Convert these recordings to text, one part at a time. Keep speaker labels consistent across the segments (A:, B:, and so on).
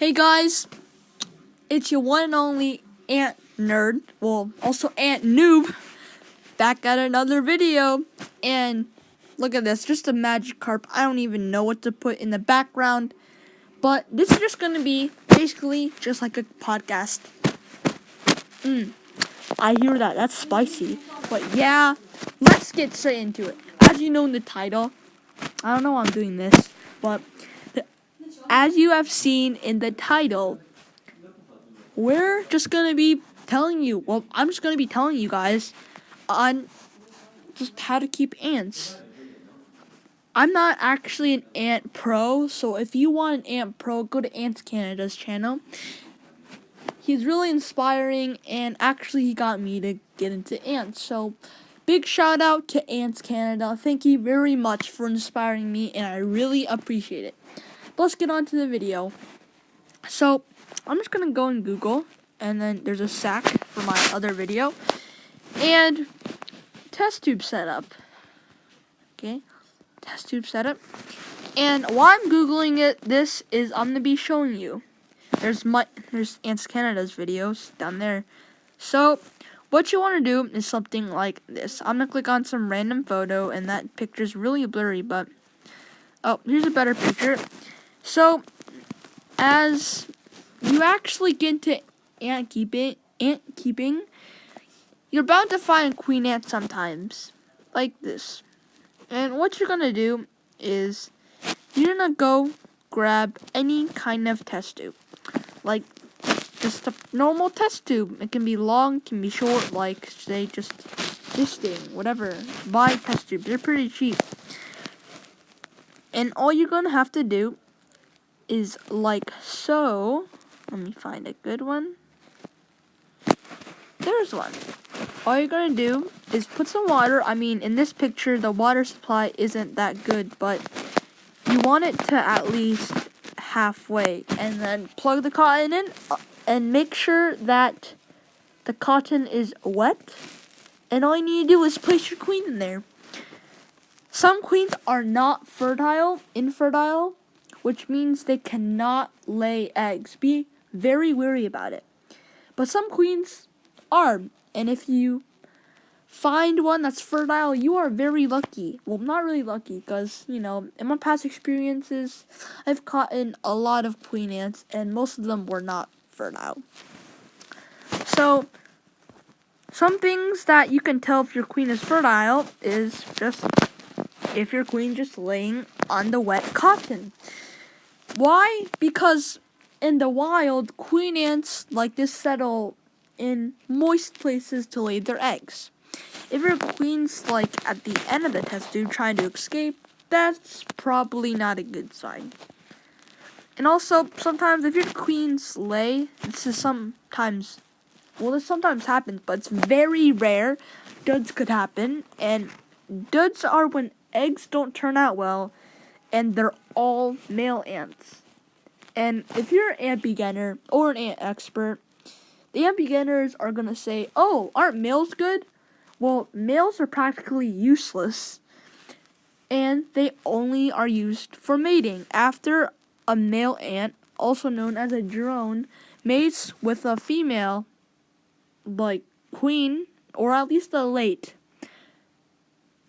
A: Hey guys, it's your one and only Ant Nerd, well, also Ant Noob, back at another video. And look at this, just a magic carp. I don't even know what to put in the background, but this is just gonna be basically just like a podcast. I hear that, that's spicy. But yeah, let's get straight into it. As you know in the title, I don't know why I'm doing this, but as you have seen in the title, we're just going to be telling you, I'm just going to be telling you guys on just how to keep ants. I'm not actually an ant pro, so if you want an ant pro, go to Ants Canada's channel. He's really inspiring, and actually he got me to get into ants. So big shout out to Ants Canada. Thank you very much for inspiring me, and I really appreciate it. Let's get on to the video. So I'm just going to go in Google, and then there's a sack for my other video, and test tube setup. Okay, test tube setup. And while I'm Googling it, I'm going to be showing you. There's Ants Canada's videos down there. So what you want to do is something like this. I'm going to click on some random photo, and that picture's really blurry, but here's a better picture. So as you actually get into ant keeping, you're bound to find queen ants sometimes, like this. And what you're gonna do is you're gonna go grab any kind of test tube, like just a normal test tube. It can be long, can be short, like say just this thing, whatever. Buy test tubes, they're pretty cheap. And all you're gonna have to do is like so. Let me find a good one. There's one. All you're going to do is put some water. I mean, in this picture, the water supply isn't that good, but you want it to at least halfway. And then plug the cotton in and make sure that the cotton is wet. And all you need to do is place your queen in there. Some queens are not infertile, which means they cannot lay eggs. Be very wary about it. But some queens are, and if you find one that's fertile, you are very lucky. Well, not really lucky, because, in my past experiences, I've caught in a lot of queen ants, and most of them were not fertile. So, some things that you can tell if your queen is fertile is just if your queen just laying on the wet cotton. Why? Because in the wild, queen ants like this settle in moist places to lay their eggs. If your queen's like at the end of the test tube trying to escape, that's probably not a good sign. And also, sometimes if your queens lay, this sometimes happens, but it's very rare. Duds could happen, and duds are when eggs don't turn out well, and they're all male ants. And if you're an ant beginner or an ant expert, the ant beginners are going to say, oh, aren't males good? Well, males are practically useless, and they only are used for mating. After a male ant, also known as a drone, mates with a female, like queen, or at least a late,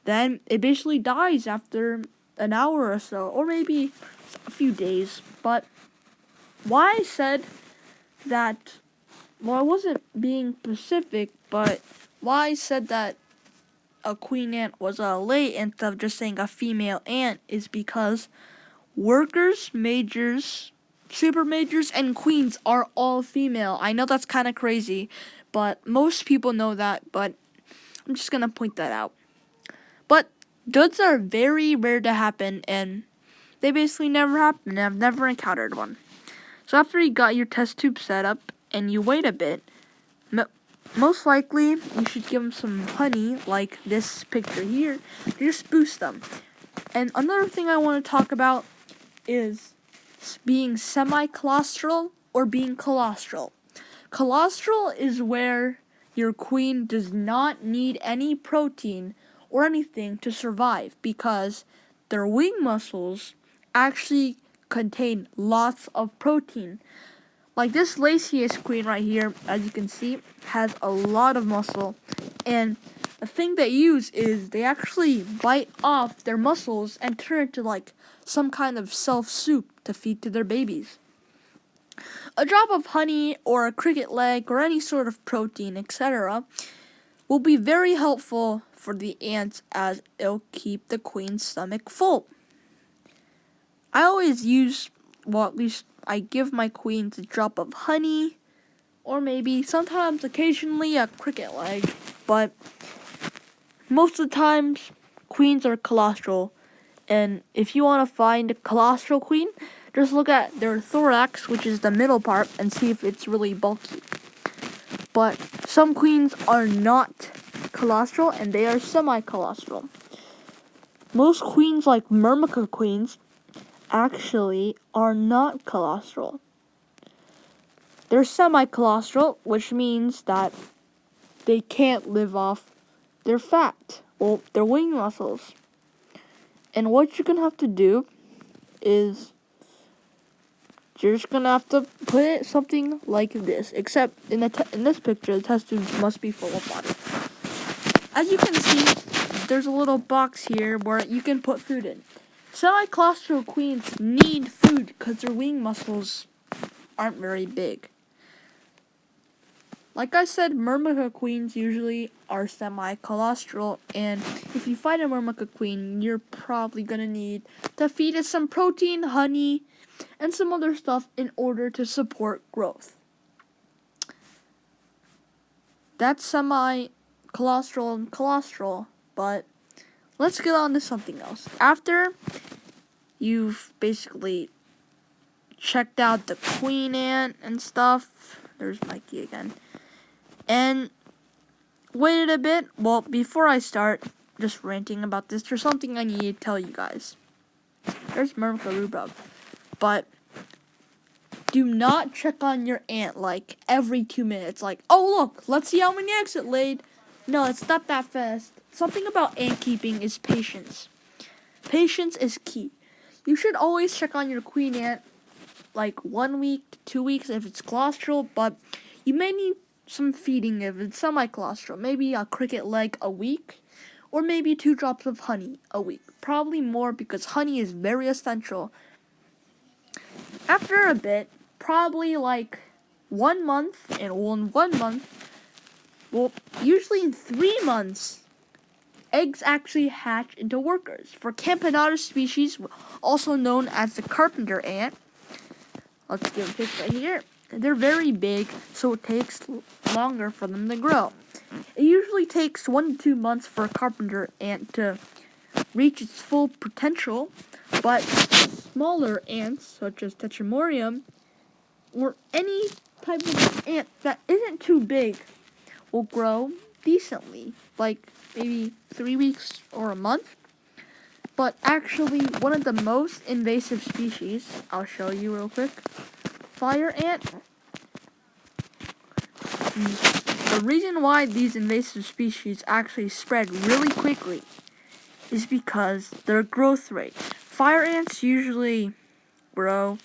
A: then it basically dies after an hour or so, or maybe a few days. But why I said that, I wasn't being specific, but why I said that a queen ant was a late instead of just saying a female ant is because workers, majors, super majors, and queens are all female. I know that's kind of crazy, but most people know that, but I'm just going to point that out. But duds are very rare to happen, and they basically never happen. I've never encountered one. So after you got your test tube set up and you wait a bit, most likely you should give them some honey, like this picture here, to just boost them. And another thing I want to talk about is being semi-colostral or being colostral. Colostral is where your queen does not need any protein or anything to survive, because their wing muscles actually contain lots of protein. Like this Lacey's queen right here, as you can see, has a lot of muscle. And the thing they use is they actually bite off their muscles and turn it to like some kind of self-soup to feed to their babies. A drop of honey or a cricket leg or any sort of protein, etc., will be very helpful for the ants as it'll keep the queen's stomach full. I always use, well, at least I give my queens a drop of honey, or maybe sometimes occasionally a cricket leg, but most of the times queens are colostral. And if you want to find a colostral queen, just look at their thorax, which is the middle part, and see if it's really bulky. But some queens are not colostral and they are semi-colostral. Most queens, like Myrmica queens, actually are not colostral. They're semi-colostral, which means that they can't live off their fat, well, their wing muscles. And what you're going to have to do is you're just going to have to put it something like this, except in this picture, the test tube must be full of water. As you can see, there's a little box here where you can put food in. Semi-colostral queens need food because their wing muscles aren't very big. Like I said, Myrmica queens usually are semi-colostral, and if you find a Myrmica queen, you're probably going to need to feed it some protein, honey, and some other stuff in order to support growth. That's semi-colostral and colostral, but let's get on to something else. After you've basically checked out the queen ant and stuff, there's Mikey again, and waited a bit, well, before I start just ranting about this, there's something I need to tell you guys. There's Myrmica rhubarb, but do not check on your ant like every 2 minutes, like, oh look, let's see how many eggs it laid. No, it's not that fast. Something about ant keeping is patience. Patience is key. You should always check on your queen ant like 1 week to 2 weeks if it's colostral, but you may need some feeding if it's semi-colostral. Maybe a cricket leg a week, or maybe 2 drops of honey a week. Probably more because honey is very essential. After a bit, probably like 1 month, and in 1 month, well, usually in 3 months, eggs actually hatch into workers. For Campanata species, also known as the carpenter ant, let's give a picture right here. They're very big, so it takes longer for them to grow. It usually takes 1 to 2 months for a carpenter ant to reach its full potential, but smaller ants, such as Tetramorium, or any type of ant that isn't too big, will grow decently, like maybe 3 weeks or a month. But actually, one of the most invasive species, I'll show you real quick, fire ant. The reason why these invasive species actually spread really quickly is because their growth rate. Fire ants usually grow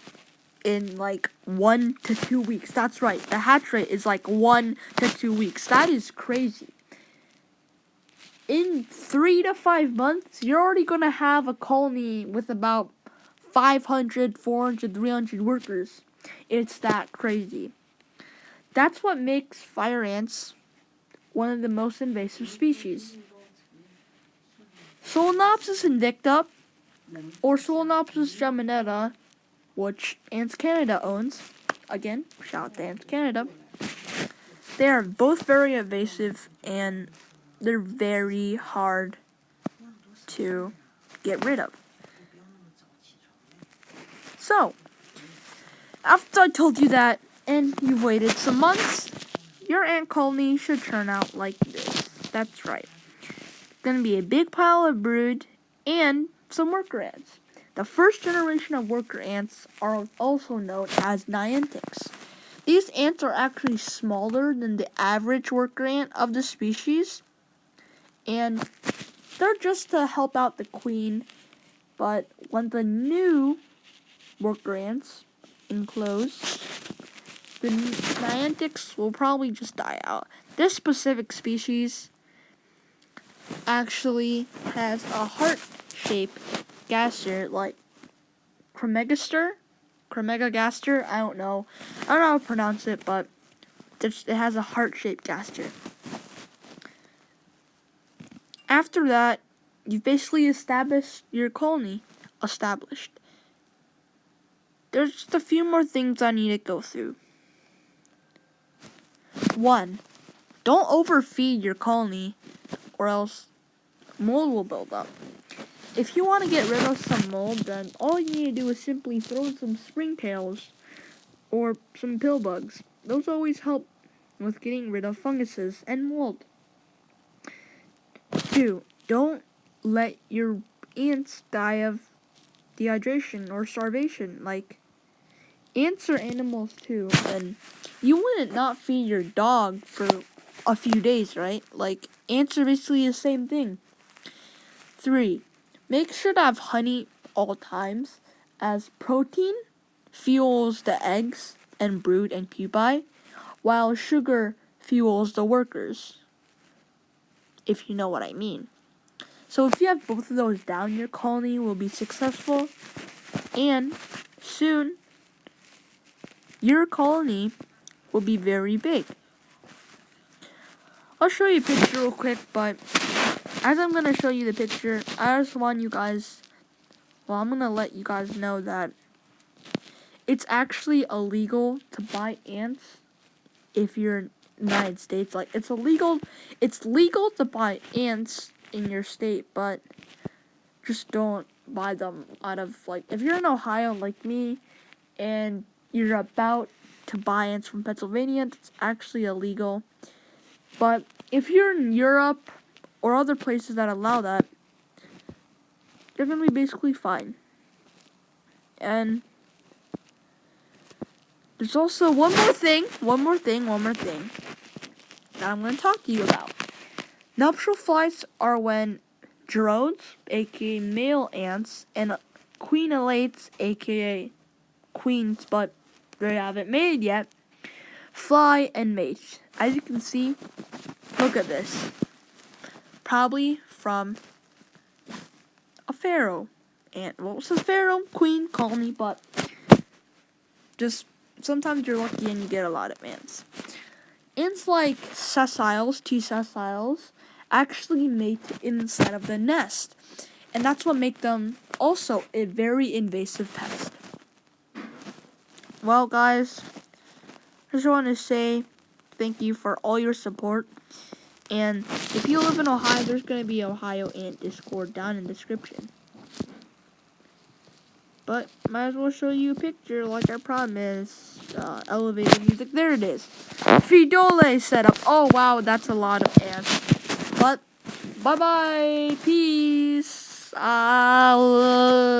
A: in like 1 to 2 weeks. That's right, the hatch rate is like 1 to 2 weeks. That is crazy. In 3 to 5 months, you're already going to have a colony with about 500, 400, 300 workers. It's that crazy. That's what makes fire ants one of the most invasive species. Solenopsis invicta, or Solenopsis geminata, which Ants Canada owns. Again, shout out to Ants Canada. They are both very invasive and they're very hard to get rid of. So, after I told you that, and you've waited some months, your ant colony should turn out like this. That's right. It's going to be a big pile of brood and some worker ants. The first generation of worker ants are also known as niantics. These ants are actually smaller than the average worker ant of the species, and they're just to help out the queen. But when the new worker ants enclosed, the Niantics will probably just die out. This specific species actually has a heart-shaped gaster like Cremagaster, I don't know how to pronounce it, but it has a heart-shaped gaster. After that, you've basically established your colony. There's just a few more things I need to go through. 1. Don't overfeed your colony, or else mold will build up. If you want to get rid of some mold, then all you need to do is simply throw in some springtails or some pill bugs. Those always help with getting rid of funguses and mold. 2. Don't let your ants die of dehydration or starvation. Like, ants are animals too, and you wouldn't not feed your dog for a few days, right? Like, ants are basically the same thing. 3. Make sure to have honey all times, as protein fuels the eggs and brood and pupae, while sugar fuels the workers, if you know what I mean. So if you have both of those down, your colony will be successful, and soon your colony will be very big. I'll show you a picture real quick, but as I'm going to show you the picture, I just want you guys, I'm going to let you guys know that it's actually illegal to buy ants if you're in the United States. Like, it's legal to buy ants in your state, but just don't buy them out of, like, if you're in Ohio like me and you're about to buy ants from Pennsylvania, it's actually illegal. But if you're in Europe or other places that allow that, you're going to be basically fine. And there's also one more thing that I'm going to talk to you about. Nuptial flights are when drones, aka male ants, and queenelates, aka queens, but they haven't mated yet, fly and mate. As you can see, look at this. Probably from a pharaoh ant. Well, it's a pharaoh queen colony, but just sometimes you're lucky and you get a lot of ants. Ants like T sessiles, actually mate inside of the nest. And that's what makes them also a very invasive pest. Well, guys, I just want to say thank you for all your support. And if you live in Ohio, there's going to be Ohio Ant Discord down in the description. But might as well show you a picture like I promised. Elevator music. There it is. Fidole setup. Oh, wow, that's a lot of ants. But, bye-bye. Peace.